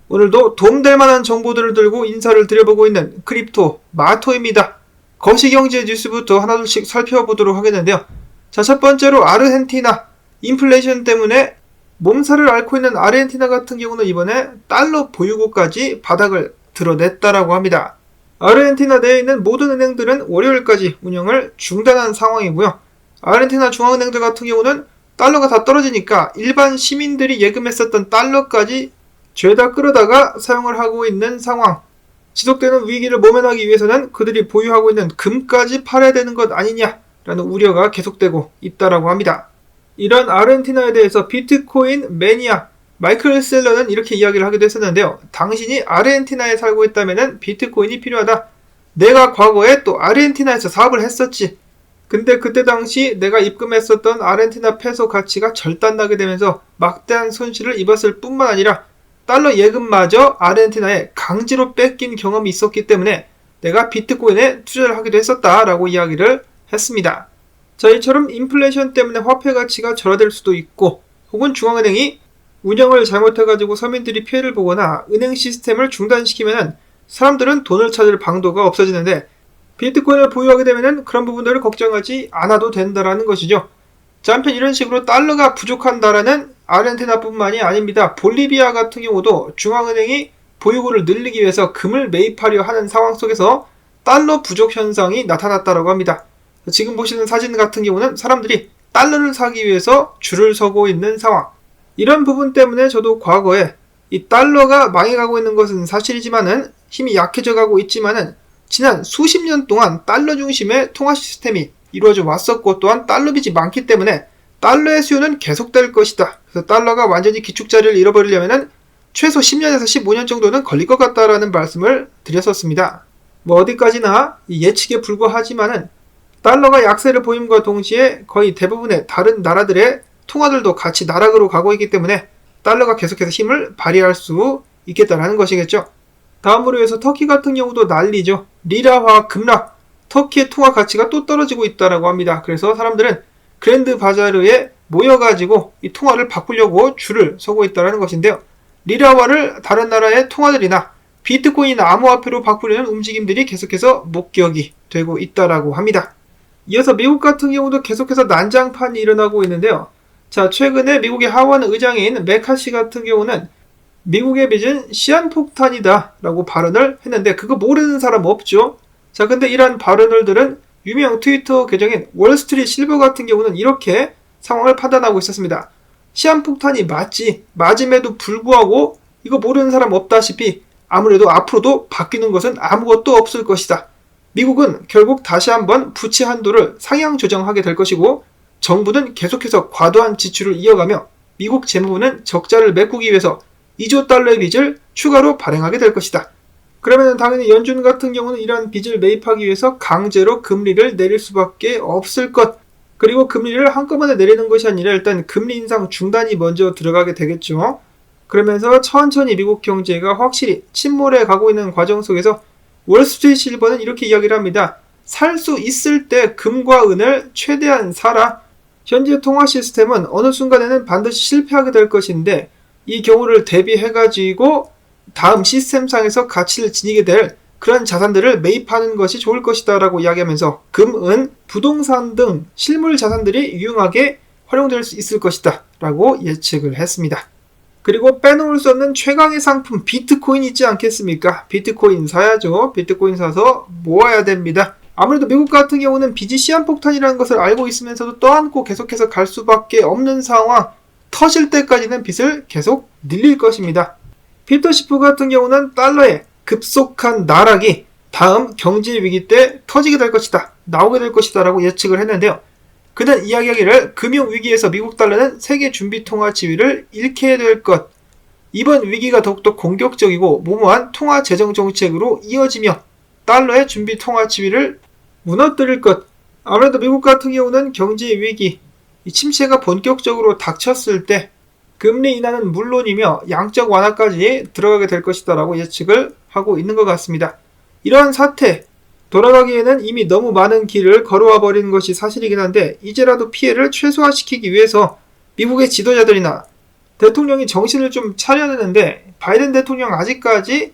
오늘도 도움될 만한 정보들을 들고 인사를 드려보고 있는 크립토 마토입니다. 거시경제 뉴스부터 하나둘씩 살펴보도록 하겠는데요. 자, 첫 번째로 아르헨티나 인플레이션 때문에 몸살을 앓고 있는 아르헨티나 같은 경우는 이번에 달러 보유고까지 바닥을 드러냈다라고 합니다. 아르헨티나 내에 있는 모든 은행들은 월요일까지 운영을 중단한 상황이고요. 아르헨티나 중앙은행들 같은 경우는 달러가 다 떨어지니까 일반 시민들이 예금했었던 달러까지 죄다 끌어다가 사용을 하고 있는 상황. 지속되는 위기를 모면하기 위해서는 그들이 보유하고 있는 금까지 팔아야 되는 것 아니냐라는 우려가 계속되고 있다라고 합니다. 이런 아르헨티나에 대해서 비트코인 매니아 마이클 셀러는 이렇게 이야기를 하기도 했었는데요. 당신이 아르헨티나에 살고 있다면 비트코인이 필요하다. 내가 과거에 또 아르헨티나에서 사업을 했었지. 근데 그때 당시 내가 입금했었던 아르헨티나 페소 가치가 절단나게 되면서 막대한 손실을 입었을 뿐만 아니라 달러 예금마저 아르헨티나에 강제로 뺏긴 경험이 있었기 때문에 내가 비트코인에 투자를 하기도 했었다라고 이야기를 했습니다. 자, 이처럼 인플레이션 때문에 화폐 가치가 절하될 수도 있고 혹은 중앙은행이 운영을 잘못해가지고 서민들이 피해를 보거나 은행 시스템을 중단시키면 사람들은 돈을 찾을 방도가 없어지는데 비트코인을 보유하게 되면 그런 부분들을 걱정하지 않아도 된다라는 것이죠. 자, 한편 이런 식으로 달러가 부족한다라는 아르헨티나뿐만이 아닙니다. 볼리비아 같은 경우도 중앙은행이 보유고를 늘리기 위해서 금을 매입하려 하는 상황 속에서 달러 부족 현상이 나타났다고 합니다. 지금 보시는 사진 같은 경우는 사람들이 달러를 사기 위해서 줄을 서고 있는 상황. 이런 부분 때문에 저도 과거에 이 달러가 망해가고 있는 것은 사실이지만은 힘이 약해져 가고 있지만은 지난 수십 년 동안 달러 중심의 통화 시스템이 이루어져 왔었고 또한 달러 빚이 많기 때문에 달러의 수요는 계속될 것이다. 그래서 달러가 완전히 기축자리를 잃어버리려면 최소 10년에서 15년 정도는 걸릴 것 같다라는 말씀을 드렸었습니다. 뭐 어디까지나 예측에 불과하지만은 달러가 약세를 보임과 동시에 거의 대부분의 다른 나라들의 통화들도 같이 나락으로 가고 있기 때문에 달러가 계속해서 힘을 발휘할 수 있겠다라는 것이겠죠. 다음으로 해서 터키 같은 경우도 난리죠. 리라화 급락, 터키의 통화 가치가 또 떨어지고 있다라고 합니다. 그래서 사람들은 그랜드 바자르에 모여가지고 이 통화를 바꾸려고 줄을 서고 있다는 것인데요. 리라화를 다른 나라의 통화들이나 비트코인 암호화폐로 바꾸려는 움직임들이 계속해서 목격이 되고 있다라고 합니다. 이어서 미국 같은 경우도 계속해서 난장판이 일어나고 있는데요. 자, 최근에 미국의 하원 의장인 메카시 같은 경우는 미국의 빚은 시한폭탄이다 라고 발언을 했는데 그거 모르는 사람 없죠. 자, 근데 이러한 발언을 들은 유명 트위터 계정인 월스트리트 실버 같은 경우는 이렇게 상황을 판단하고 있었습니다. 시한폭탄이 맞지. 맞음에도 불구하고 이거 모르는 사람 없다시피 아무래도 앞으로도 바뀌는 것은 아무것도 없을 것이다. 미국은 결국 다시 한번 부채 한도를 상향 조정하게 될 것이고 정부는 계속해서 과도한 지출을 이어가며 미국 재무부는 적자를 메꾸기 위해서 2조 달러의 빚을 추가로 발행하게 될 것이다. 그러면 당연히 연준 같은 경우는 이러한 빚을 매입하기 위해서 강제로 금리를 내릴 수밖에 없을 것. 그리고 금리를 한꺼번에 내리는 것이 아니라 일단 금리 인상 중단이 먼저 들어가게 되겠죠. 그러면서 천천히 미국 경제가 확실히 침몰해 가고 있는 과정 속에서 월스트리트 실버는 이렇게 이야기를 합니다. 살 수 있을 때 금과 은을 최대한 사라. 현재 통화 시스템은 어느 순간에는 반드시 실패하게 될 것인데 이 경우를 대비해가지고 다음 시스템상에서 가치를 지니게 될 그런 자산들을 매입하는 것이 좋을 것이다 라고 이야기하면서 금, 은, 부동산 등 실물 자산들이 유용하게 활용될 수 있을 것이다 라고 예측을 했습니다. 그리고 빼놓을 수 없는 최강의 상품 비트코인 있지 않겠습니까? 비트코인 사야죠. 비트코인 사서 모아야 됩니다. 아무래도 미국 같은 경우는 빚이 시한폭탄이라는 것을 알고 있으면서도 떠안고 계속해서 갈 수밖에 없는 상황. 터질 때까지는 빚을 계속 늘릴 것입니다. 피터 시프 같은 경우는 달러의 급속한 나락이 다음 경제 위기 때 터지게 될 것이다. 나오게 될 것이다 라고 예측을 했는데요. 그는 이야기하기를 금융위기에서 미국 달러는 세계 준비통화 지위를 잃게 될 것. 이번 위기가 더욱더 공격적이고 무모한 통화 재정 정책으로 이어지며 달러의 준비통화 지위를 무너뜨릴 것. 아무래도 미국 같은 경우는 경제 위기, 이 침체가 본격적으로 닥쳤을 때 금리 인하는 물론이며 양적 완화까지 들어가게 될 것이다 라고 예측을 하고 있는 것 같습니다. 이러한 사태, 돌아가기에는 이미 너무 많은 길을 걸어와 버린 것이 사실이긴 한데 이제라도 피해를 최소화시키기 위해서 미국의 지도자들이나 대통령이 정신을 좀 차려야 되는데 바이든 대통령 아직까지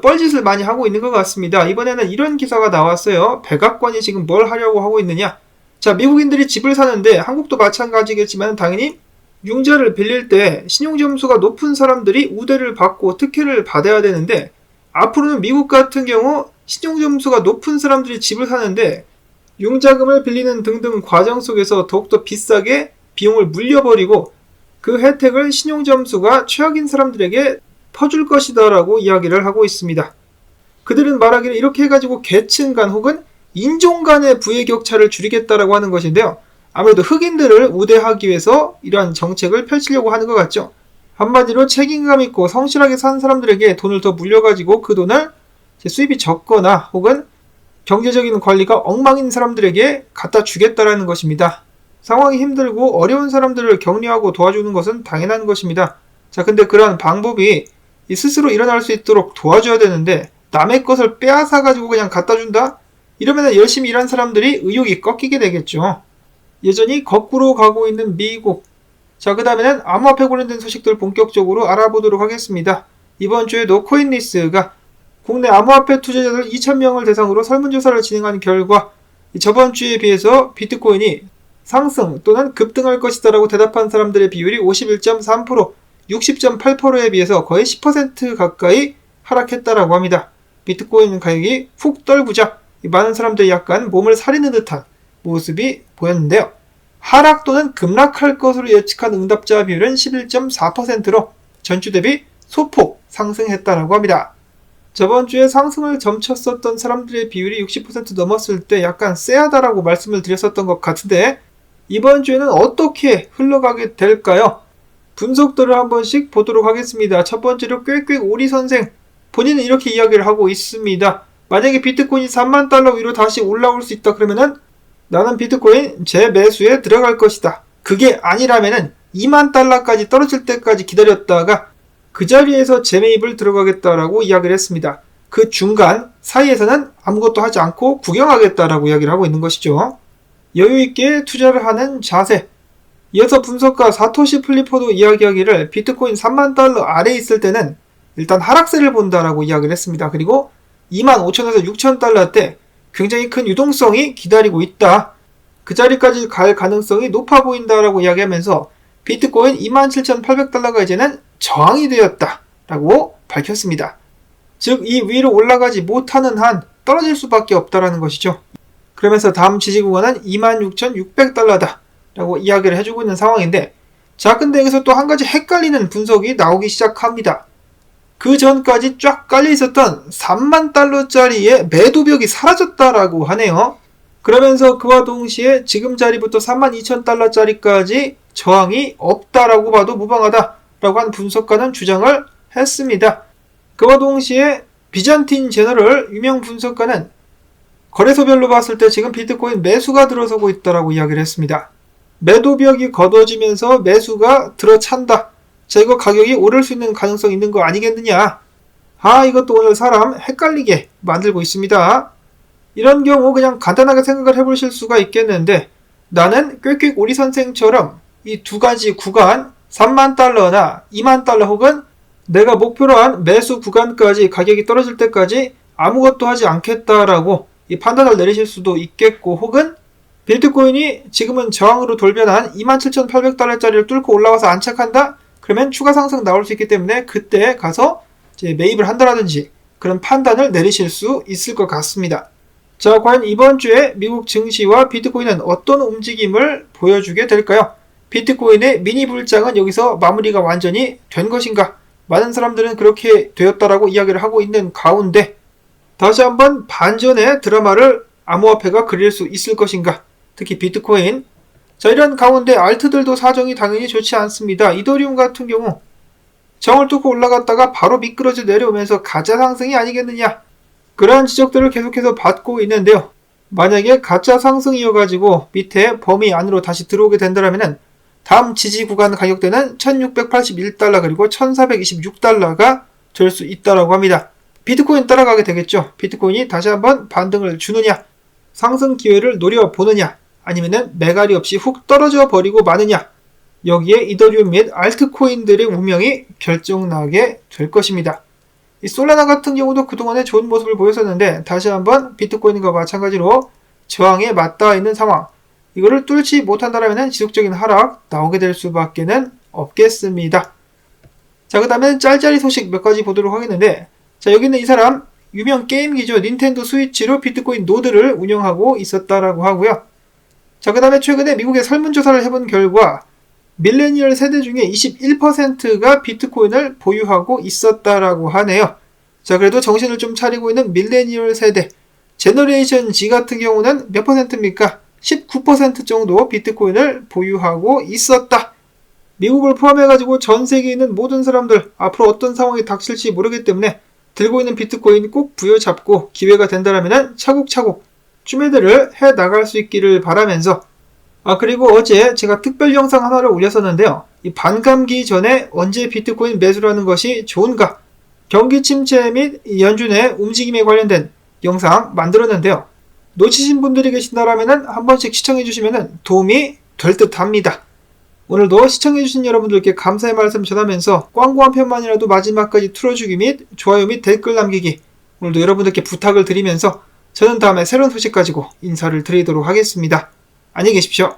뻘짓을 많이 하고 있는 것 같습니다. 이번에는 이런 기사가 나왔어요. 백악관이 지금 뭘 하려고 하고 있느냐. 자, 미국인들이 집을 사는데 한국도 마찬가지겠지만 당연히 융자를 빌릴 때 신용점수가 높은 사람들이 우대를 받고 특혜를 받아야 되는데, 앞으로는 미국 같은 경우 신용점수가 높은 사람들이 집을 사는데 융자금을 빌리는 등등 과정 속에서 더욱더 비싸게 비용을 물려버리고 그 혜택을 신용점수가 최악인 사람들에게 퍼줄 것이다 라고 이야기를 하고 있습니다. 그들은 말하기를 이렇게 해가지고 계층 간 혹은 인종 간의 부의 격차를 줄이겠다라고 하는 것인데요. 아무래도 흑인들을 우대하기 위해서 이러한 정책을 펼치려고 하는 것 같죠. 한마디로 책임감 있고 성실하게 산 사람들에게 돈을 더 물려가지고 그 돈을 수입이 적거나 혹은 경제적인 관리가 엉망인 사람들에게 갖다 주겠다라는 것입니다. 상황이 힘들고 어려운 사람들을 격려하고 도와주는 것은 당연한 것입니다. 자, 근데 그러한 방법이 스스로 일어날 수 있도록 도와줘야 되는데 남의 것을 빼앗아가지고 그냥 갖다 준다? 이러면 열심히 일한 사람들이 의욕이 꺾이게 되겠죠. 여전히 거꾸로 가고 있는 미국. 자, 그 다음에는 암호화폐 관련된 소식들 본격적으로 알아보도록 하겠습니다. 이번 주에도 코인리스가 국내 암호화폐 투자자들 2,000명을 대상으로 설문조사를 진행한 결과 저번 주에 비해서 비트코인이 상승 또는 급등할 것이다 라고 대답한 사람들의 비율이 51.3%, 60.8%에 비해서 거의 10% 가까이 하락했다라고 합니다. 비트코인 가격이 훅 떨구자 많은 사람들이 약간 몸을 사리는 듯한 모습이 보였는데요. 하락 또는 급락할 것으로 예측한 응답자 비율은 11.4%로 전주 대비 소폭 상승했다라고 합니다. 저번 주에 상승을 점쳤었던 사람들의 비율이 60% 넘었을 때 약간 쎄하다라고 말씀을 드렸었던 것 같은데 이번 주에는 어떻게 흘러가게 될까요? 분석들을 한 번씩 보도록 하겠습니다. 첫 번째로 꾀꾀 오리 선생, 본인은 이렇게 이야기를 하고 있습니다. 만약에 비트코인이 3만 달러 위로 다시 올라올 수 있다 그러면은 나는 비트코인 재매수에 들어갈 것이다. 그게 아니라면은 2만 달러까지 떨어질 때까지 기다렸다가 그 자리에서 재매입을 들어가겠다라고 이야기를 했습니다. 그 중간 사이에서는 아무것도 하지 않고 구경하겠다라고 이야기를 하고 있는 것이죠. 여유있게 투자를 하는 자세. 이어서 분석가 사토시 플리퍼도 이야기하기를 비트코인 3만 달러 아래에 있을 때는 일단 하락세를 본다라고 이야기를 했습니다. 그리고 2만 5천에서 6천 달러 때 굉장히 큰 유동성이 기다리고 있다. 그 자리까지 갈 가능성이 높아 보인다라고 이야기하면서 비트코인 27,800달러가 이제는 저항이 되었다 라고 밝혔습니다. 즉 이 위로 올라가지 못하는 한 떨어질 수밖에 없다라는 것이죠. 그러면서 다음 지지 구간은 26,600달러다 라고 이야기를 해주고 있는 상황인데, 자, 근데 여기서 또 한 가지 헷갈리는 분석이 나오기 시작합니다. 그 전까지 쫙 깔려 있었던 3만 달러짜리의 매도벽이 사라졌다라고 하네요. 그러면서 그와 동시에 지금 자리부터 32,000달러짜리까지 저항이 없다라고 봐도 무방하다라고 한 분석가는 주장을 했습니다. 그와 동시에 비잔틴 제너럴 유명 분석가는 거래소별로 봤을 때 지금 비트코인 매수가 들어서고 있다라고 이야기를 했습니다. 매도벽이 걷어지면서 매수가 들어찬다. 자, 이거 가격이 오를 수 있는 가능성이 있는 거 아니겠느냐. 이것도 오늘 사람 헷갈리게 만들고 있습니다. 이런 경우 그냥 간단하게 생각을 해보실 수가 있겠는데, 나는 꾀꾀 오리 선생처럼 이 두 가지 구간 3만 달러나 2만 달러 혹은 내가 목표로 한 매수 구간까지 가격이 떨어질 때까지 아무것도 하지 않겠다라고 이 판단을 내리실 수도 있겠고, 혹은 비트코인이 지금은 저항으로 돌변한 27,800달러짜리를 뚫고 올라와서 안착한다? 그러면 추가 상승 나올 수 있기 때문에 그때 가서 이제 매입을 한다라든지 그런 판단을 내리실 수 있을 것 같습니다. 자, 과연 이번 주에 미국 증시와 비트코인은 어떤 움직임을 보여주게 될까요? 비트코인의 미니 불장은 여기서 마무리가 완전히 된 것인가? 많은 사람들은 그렇게 되었다라고 이야기를 하고 있는 가운데 다시 한번 반전의 드라마를 암호화폐가 그릴 수 있을 것인가? 특히 비트코인. 자, 이런 가운데 알트들도 사정이 당연히 좋지 않습니다. 이더리움 같은 경우 정을 뚫고 올라갔다가 바로 미끄러져 내려오면서 가짜 상승이 아니겠느냐, 그러한 지적들을 계속해서 받고 있는데요. 만약에 가짜 상승이어가지고 밑에 범위 안으로 다시 들어오게 된다면 다음 지지 구간 가격대는 1681달러 그리고 1426달러가 될 수 있다고 합니다. 비트코인 따라가게 되겠죠. 비트코인이 다시 한번 반등을 주느냐, 상승 기회를 노려보느냐, 아니면은 매갈이 없이 훅 떨어져 버리고 마느냐, 여기에 이더리움 및 알트코인들의 운명이 결정나게 될 것입니다. 이 솔라나 같은 경우도 그동안에 좋은 모습을 보였었는데 다시 한번 비트코인과 마찬가지로 저항에 맞닿아 있는 상황, 이거를 뚫지 못한다면 지속적인 하락 나오게 될 수밖에는 없겠습니다. 자, 그 다음에 짤짤이 소식 몇 가지 보도록 하겠는데, 자, 여기는 이 사람 유명 게임기죠. 닌텐도 스위치로 비트코인 노드를 운영하고 있었다라고 하고요. 자, 그 다음에 최근에 미국의 설문조사를 해본 결과 밀레니얼 세대 중에 21%가 비트코인을 보유하고 있었다라고 하네요. 자, 그래도 정신을 좀 차리고 있는 밀레니얼 세대, 제너레이션 Z 같은 경우는 몇 퍼센트입니까? 19% 정도 비트코인을 보유하고 있었다. 미국을 포함해가지고 전 세계에 있는 모든 사람들, 앞으로 어떤 상황이 닥칠지 모르기 때문에 들고 있는 비트코인 꼭 부여잡고 기회가 된다면 차곡차곡 추매들을 해 나갈 수 있기를 바라면서, 그리고 어제 제가 특별 영상 하나를 올렸었는데요. 이 반감기 전에 언제 비트코인 매수를 하는 것이 좋은가? 경기 침체 및 연준의 움직임에 관련된 영상 만들었는데요. 놓치신 분들이 계신다면 한 번씩 시청해주시면 도움이 될 듯 합니다. 오늘도 시청해주신 여러분들께 감사의 말씀 전하면서 광고 한 편만이라도 마지막까지 틀어주기 및 좋아요 및 댓글 남기기, 오늘도 여러분들께 부탁을 드리면서 저는 다음에 새로운 소식 가지고 인사를 드리도록 하겠습니다. 안녕히 계십시오.